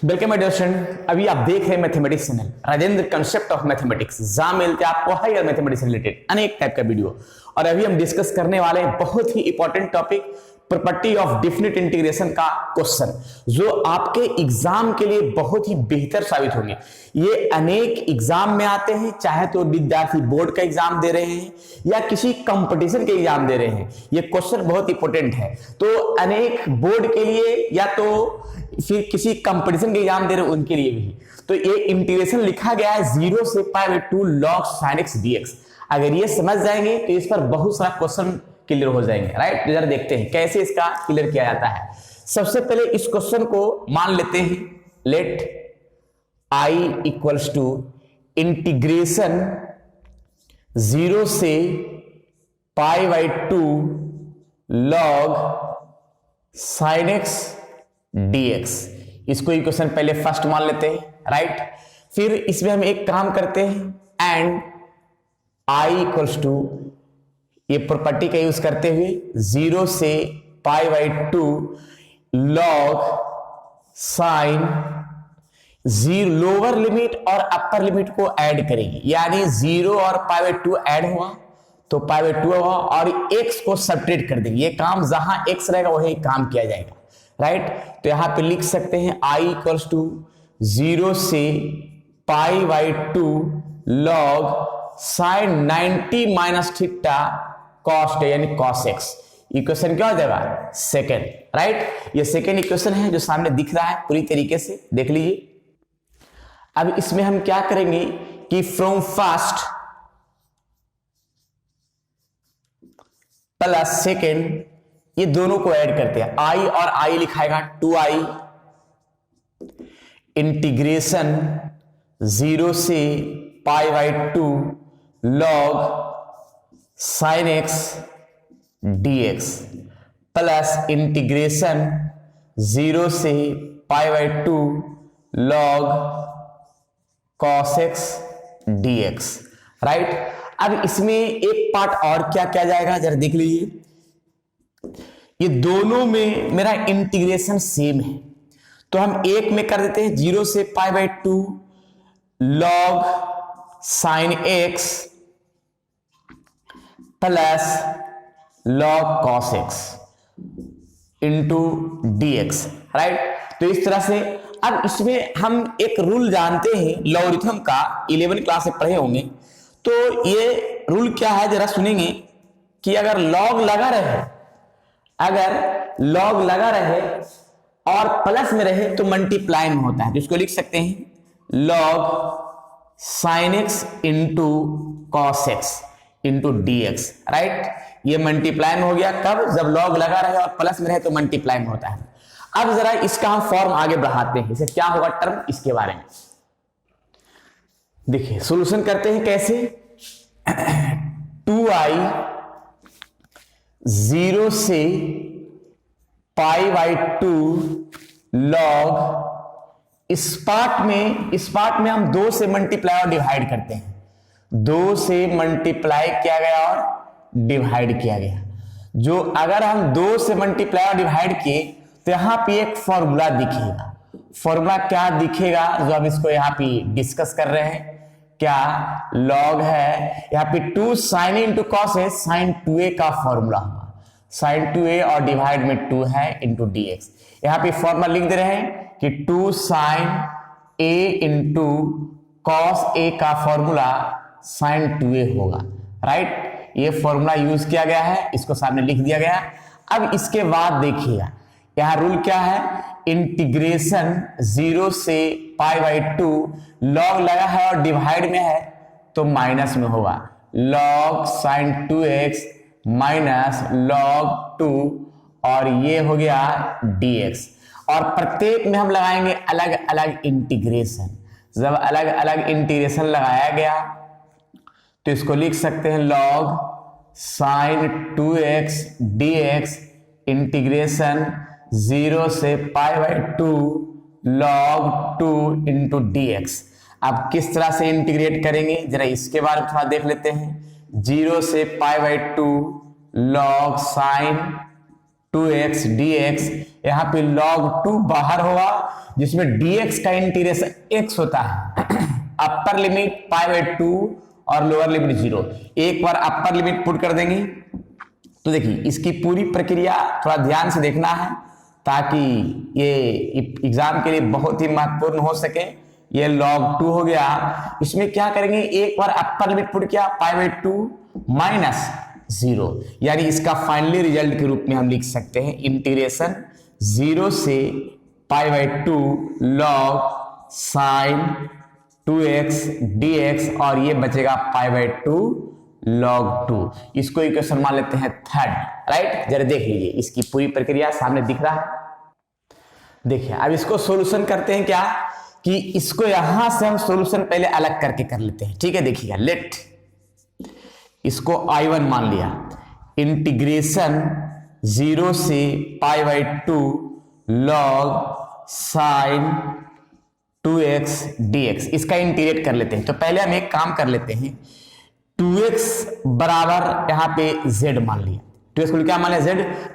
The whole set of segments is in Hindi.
Welcome my dear student. अभी आप देख रहे हैं mathematics channel Rajendra concept of mathematics. जहां मिलते हैं आपको हायर मैथमेटिक्स से रिलेटेड अनेक टाइप का वीडियो। और अभी हम डिस्कस करने वाले हैं बहुत ही important topic, property of definite integration का क्वेश्चन, जो आपके एग्जाम के लिए बहुत ही बेहतर साबित होंगे। ये अनेक एग्जाम में आते हैं, चाहे तो विद्यार्थी बोर्ड का एग्जाम दे रहे हैं या किसी कंपटीशन के एग्जाम दे रहे हैं। ये क्वेश्चन बहुत इंपॉर्टेंट है, तो अनेक बोर्ड के लिए या तो फिर किसी कंपटीशन के एग्जाम दे रहे उनके लिए भी। तो ये इंटीग्रेशन लिखा गया है 0 से π/2 log sin x dx। अगर ये समझ जाएंगे तो इस पर बहुत सारा क्वेश्चन क्लियर हो जाएंगे, राइट। तो जरा देखते हैं कैसे इसका क्लियर किया जाता है। सबसे पहले इस क्वेश्चन को मान लेते हैं, let i equals to integration 0 से π/2 log sin x dx। इसको इक्वेशन पहले फर्स्ट मान लेते हैं, राइट। फिर इसमें हम एक काम करते हैं, एंड i इक्वल्स टू, ये प्रॉपर्टी का यूज करते हुए 0 से π/2 log sin 0, लोअर लिमिट और अपर लिमिट को ऐड करेंगे, यानी 0 और π/2 ऐड हुआ तो π/2 हुआ, और x को सब्ट्रैक्ट कर देंगे। ये काम जहां x रहेगा वही काम किया जाएगा, राइट। तो यहां पे लिख सकते हैं i इक्वल्स टू 0 से π/2 log sin 90 minus theta cost, यानी cos x। इक्वेशन क्या हो जाएगा? Second, right. ये सेकेंड इक्वेशन है जो सामने दिख रहा है, पूरी तरीके से देख लीजिए। अब इसमें हम क्या करेंगे कि फ्रॉम फर्स्ट प्लस सेकेंड, ये दोनों को ऐड करते हैं। i और i लिखाएगा 2i इंटीग्रेशन 0 से π/2 log sin x dx plus integration 0 से π/2 log cos x dx, right. अब इसमें एक पार्ट और क्या किया जाएगा, जरा देख लीजिए। ये दोनों में मेरा इंटीग्रेशन सेम है, तो हम एक में कर देते हैं 0 से π/2 log sin x plus log cos x into dx, right. तो इस तरह से अब इसमें हम एक रूल जानते हैं लॉगरिथम का, 11 क्लास से पढ़े होंगे। तो ये रूल क्या है जरा सुनेंगे कि अगर log लगा रहे, अगर log लगा रहे और प्लस में रहे तो मल्टीप्लाई में होता है, तो इसको लिख सकते हैं log sin x into cos x into dx, right. ये मल्टीप्लाई में हो गया कब? जब log लगा रहे और प्लस में रहे तो मल्टीप्लाई में होता है। अब जरा इसका हम फॉर्म आगे बढ़ाते हैं, इसे क्या होगा टर्म, इसके बारे में देखिए। सॉल्यूशन करते हैं कैसे, 2i 0 से π/2 log, इस पार्ट में हम 2 से मल्टीप्लाई और डिवाइड करते हैं। 2 से मल्टीप्लाई किया गया और डिवाइड किया गया। जो अगर हम 2 से मल्टीप्लाई और डिवाइड किए तो यहां पे एक फॉर्मूला दिखेगा। फॉर्मूला क्या दिखेगा जो हम इसको यहां पे डिस्कस कर रहे हैं, क्या log है, यहाँ पे 2 sin इंटू कॉस है, sin 2a का फॉर्मूला हुआ, sin 2a और डिवाइड में 2 है इंटू dx। यहाँ पे फॉर्मूला लिख दे रहे हैं कि 2 sin a into cos a का फॉर्मूला sin 2a होगा, राइट। ये फॉर्मूला यूज किया गया है, इसको सामने लिख दिया गया। अब इसके बाद देखिएगा यहाँ रूल क्या है, इंटीग्रेशन 0 से π/2 log लगा है और डिवाइड में है तो माइनस में होगा, log sin 2x minus log 2, और ये हो गया dx। और प्रत्येक में हम लगाएंगे अलग अलग इंटीग्रेशन। जब अलग अलग इंटीग्रेशन लगाया गया तो इसको लिख सकते हैं log sin 2x dx integration 0 से π/2 log 2 इंटू dx। अब किस तरह से इंटीग्रेट करेंगे जरा इसके बारे में थोड़ा देख लेते हैं। 0 से π/2 log sin 2x dx, यहाँ पे log 2 बाहर होगा जिसमें dx का इंटीग्रेशन x होता है, अपर लिमिट π/2 और लोअर लिमिट 0। एक बार अपर लिमिट पुट कर देंगे तो देखिए इसकी पूरी प्रक्रिया थोड़ा ध्यान से देखना है ताकि ये एग्जाम के लिए बहुत ही महत्वपूर्ण हो सके। ये log 2 हो गया, इसमें क्या करेंगे, एक बार अपर लिमिट पुट किया π/2 माइनस 0, यानी इसका फाइनली रिजल्ट के रूप में हम लिख सकते हैं इंटीग्रेशन 0 से π/2 log sin 2x dx, और ये बचेगा π/2 log 2। इसको इक्वेशन मान लेते हैं थर्ड, राइट। जरा देख लीजिए इसकी पूरी प्रक्रिया सामने दिख रहा है। देखिए अब इसको सॉल्यूशन करते हैं क्या कि इसको यहां से हम सॉल्यूशन पहले अलग करके कर लेते हैं, ठीक है। देखिएगा, लेट इसको I1 मान लिया, इंटीग्रेशन 0 से π/2 log sin 2x dx, इसका इंटीग्रेट कर लेते हैं। तो पहले हम एक काम कर लेते हैं, 2x बराबर यहाँ पे z मान लिया, 2x को क्या मान लिया z,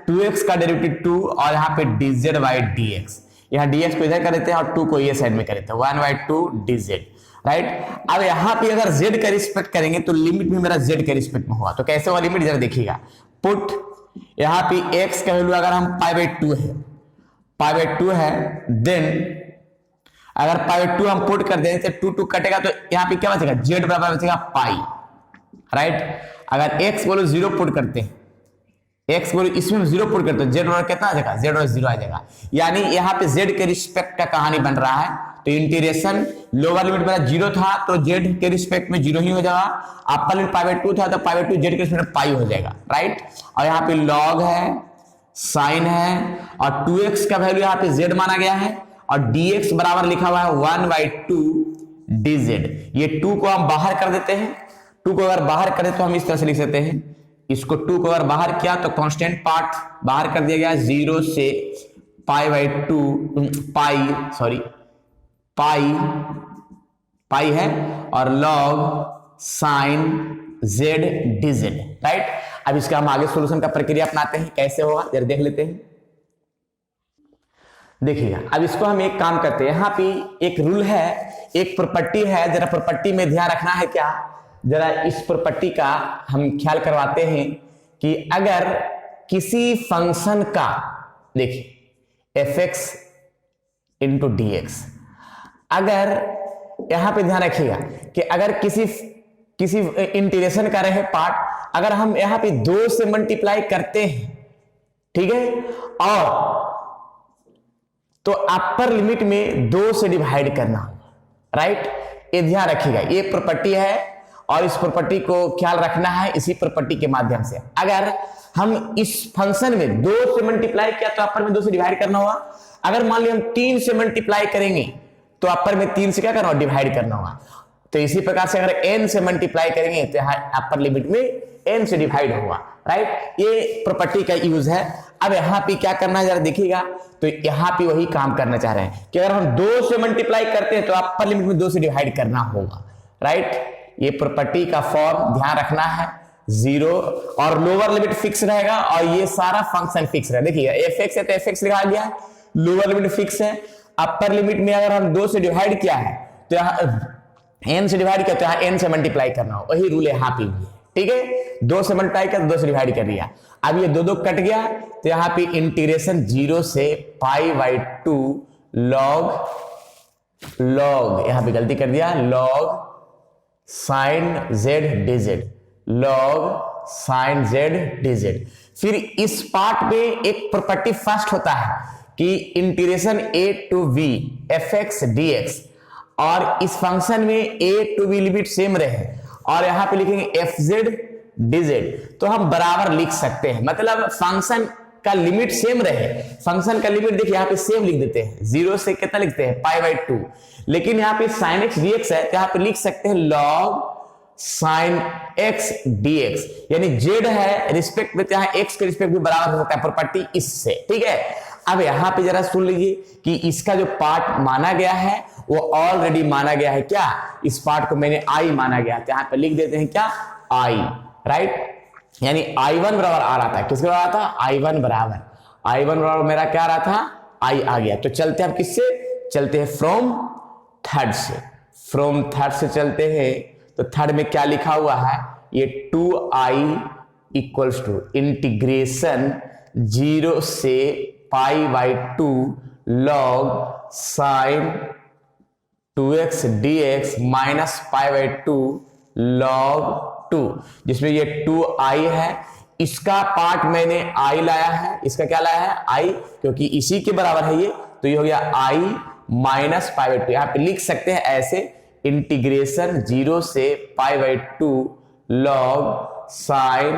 2x का डेरिवेटिव 2 और यहाँ पे dz बाई dx, यहाँ dx को इधर कर देते हैं और 2 को ये साइड में कर देते हैं, 1/2 dz, राइट। अब यहाँ पे अगर z का रिस्पेक्ट करेंगे तो लिमिट भी मेरा z के रिस्पेक्ट में होगा। तो कैसे होगा लिमिट, जरा देखिएगा, पुट यहाँ पे x का वैल्यू अगर हम π/2 है देन अगर π/2 हम पुट कर दें तो 2 कटेगा तो यहाँ पे क्या बचेगा, z बराबर बचेगा पाई, राइट। अगर x बोलो 0 पुट करते हैं, x बोलो इसमें 0 पुट करते हैं, z बराबर कितना आ जाएगा, z बराबर 0 आ जाएगा। यानी यहाँ पे z के रिस्पेक्ट का कहानी बन रहा है। तो इंटीग्रेशन लोअर लिमिट मेरा 0 था तो z के रिस्पेक्ट में 0 ही हो जाएगा, अपर लिमिट π/2 था तो π/2 z के रिस्पेक्ट में पाई हो जाएगा, राइट। और यहाँ पे log है, साइन है, और 2x का वैल्यू यहाँ पे z माना गया है, और dx बराबर लिखा हुआ है 1/2 dz। ये 2 को हम बाहर कर देते हैं, 2 को अगर बाहर करें तो हम इस तरह से लिख सकते हैं, इसको 2 को अगर बाहर किया तो कांस्टेंट पार्ट बाहर कर दिया गया, 0 से पाई है, और log sin z dz, right. अब इसका हम आगे सॉल्यूशन का प्रक्रिया अपनाते हैं, कैसे होगा जरा देख लेते हैं। देखिएगा, अब इसको हम एक काम करते हैं, यहाँ पे एक रूल है, एक प्रॉपर्टी है, जरा प्रॉपर्टी में ध्यान रखना है क्या, जरा इस प्रॉपर्टी का हम ख्याल करवाते हैं कि अगर किसी फंक्शन का, देखिए fx इंटू dx, अगर यहां पे ध्यान रखिएगा कि अगर किसी इंटीग्रेशन का रहे पार्ट, अगर हम यहां पे 2 से मल्टीप्लाई करते हैं, ठीक है, और तो अपर लिमिट में 2 से डिवाइड करना, राइट। ये ध्यान रखिएगा, ये प्रॉपर्टी है और इस प्रॉपर्टी को ख्याल रखना है। इसी प्रॉपर्टी के माध्यम से अगर हम इस फंक्शन में 2 से मल्टीप्लाई किया तो अपर में 2 से डिवाइड करना होगा। अगर मान लिया हम 3 से मल्टीप्लाई करेंगे तो अपर में 3 से क्या करना होगा, डिवाइड करना होगा। तो इसी प्रकार से अगर n से मल्टीप्लाई करेंगे तो यहाँ अपर लिमिट में n से डिवाइड होगा, राइट। ये प्रॉपर्टी का यूज है। अब यहाँ पे क्या करना है जरा देखिएगा, तो यहाँ पे वही काम करना चाह रहे हैं कि अगर हम 2 से मल्टीप्लाई करते हैं तो अपर लिमिट में 2 से डिवाइड करना होगा, राइट। ये प्रॉपर्टी का फॉर्म ध्यान रखना है, 0 और लोअर लिमिट फिक्स रहेगा और ये सारा फंक्शन फिक्स रहेगा। देखिए fx है तो fx लिखा गया है, लोअर लिमिट फिक्स है, अपर लिमिट में अगर हम 2 से डिवाइड किया है तो यहाँ n से डिवाइड किया तो यहाँ n से मल्टीप्लाई करना हो, वही रूल यहाँ पे भी है, ठीक है। 2 से मल्टीप्लाई कर 2 से डिवाइड कर दिया, अब ये 2 कट गया तो यहाँ पे इंटीग्रेशन 0 से π/2 log यहाँ पे गलती कर दिया, log sin z dz, log sin z dz। फिर इस पार्ट में एक प्रॉपर्टी फर्स्ट होता है कि integration a to v fx dx, और इस फंक्शन में a to v limit same रहे और यहां पे लिखेंगे fz dz, तो हम बराबर लिख सकते हैं, मतलब फंक्शन का लिमिट सेम रहे। फंक्शन का लिमिट देखिए यहाँ पे सेम लिख देते हैं, 0 से कितना लिखते हैं π/2, लेकिन यहाँ पे sin x dx है तो यहाँ पे लिख सकते हैं log sin x dx, यानी z है रिस्पेक्ट में, यहाँ x के रिस्पेक्ट भी बराबर होता है, प्रॉपर्टी इससे, ठीक है। अब यहाँ पे जरा सुन लीजिए कि इसका जो पार्ट माना गया है वो ऑलरेडी माना गया है, क्या, इस पार्ट को मैंने i माना गया, तो यहाँ पे लिख देते हैं क्या, i, राइट। यानी i1 बराबर आ रहा था, किसके बराबर आता, i1 बराबर I1 बराबर मेरा क्या रहा था, I आ गया। तो चलते हैं अब किससे, चलते हैं फ्रॉम थर्ड से। फ्रॉम थर्ड से चलते हैं, तो थर्ड में क्या लिखा हुआ है, ये 2i इक्वल्स टू इंटीग्रेशन 0 से π/2 log sin 2x dx minus π/2 log 2, जिसमें ये 2i है, इसका पार्ट मैंने i लाया है, इसका क्या लाया है i, क्योंकि इसी के बराबर है ये, तो ये हो गया i माइनस π/2। यहां पे लिख सकते हैं ऐसे, इंटीग्रेशन 0 से π/2 log sin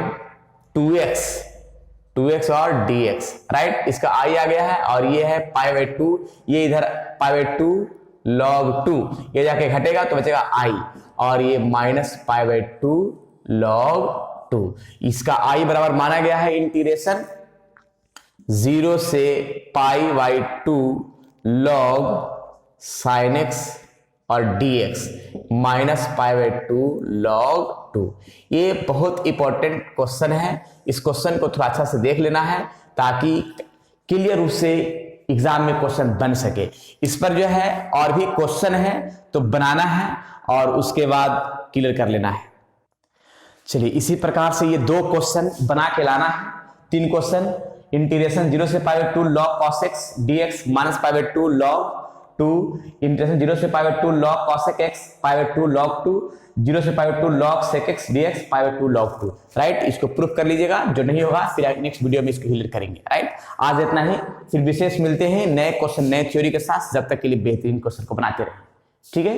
2x और dx, राइट। इसका i आ गया है और ये है π/2, ये इधर π/2 log 2, ये जाके घटेगा तो बचेगा i, और ये माइनस π/2 log 2। इसका i बराबर माना गया है इंटीग्रेशन 0 से π/2 log sin x और dx माइनस π/2 log 2। ये बहुत इंपॉर्टेंट क्वेश्चन है, इस क्वेश्चन को थोड़ा अच्छा से देख लेना है ताकि क्लियर रूप से एग्जाम में क्वेश्चन बन सके। इस पर जो है और भी क्वेश्चन है तो बनाना है और उसके बाद क्लियर कर लेना है। चलिए इसी प्रकार से ये 2 क्वेश्चन बना के लाना है। 3 क्वेश्चन, इंटीग्रेशन 0 से π/2 log cos x dx minus π/2 log 2, integration 0 से π/2 log cos x π/2 log 2, 0 से π/2 log sec x dx π/2 log 2, right. इसको प्रूफ कर लीजिएगा, जो नहीं होगा फिर नेक्स्ट वीडियो में इसको क्लियर करेंगे, राइट। आज इतना ही, फिर विशेष मिलते हैं नए क्वेश्चन नए थ्योरी के साथ। जब तक के लिए बेहतरीन क्वेश्चन को बनाते रहें, ठीक है।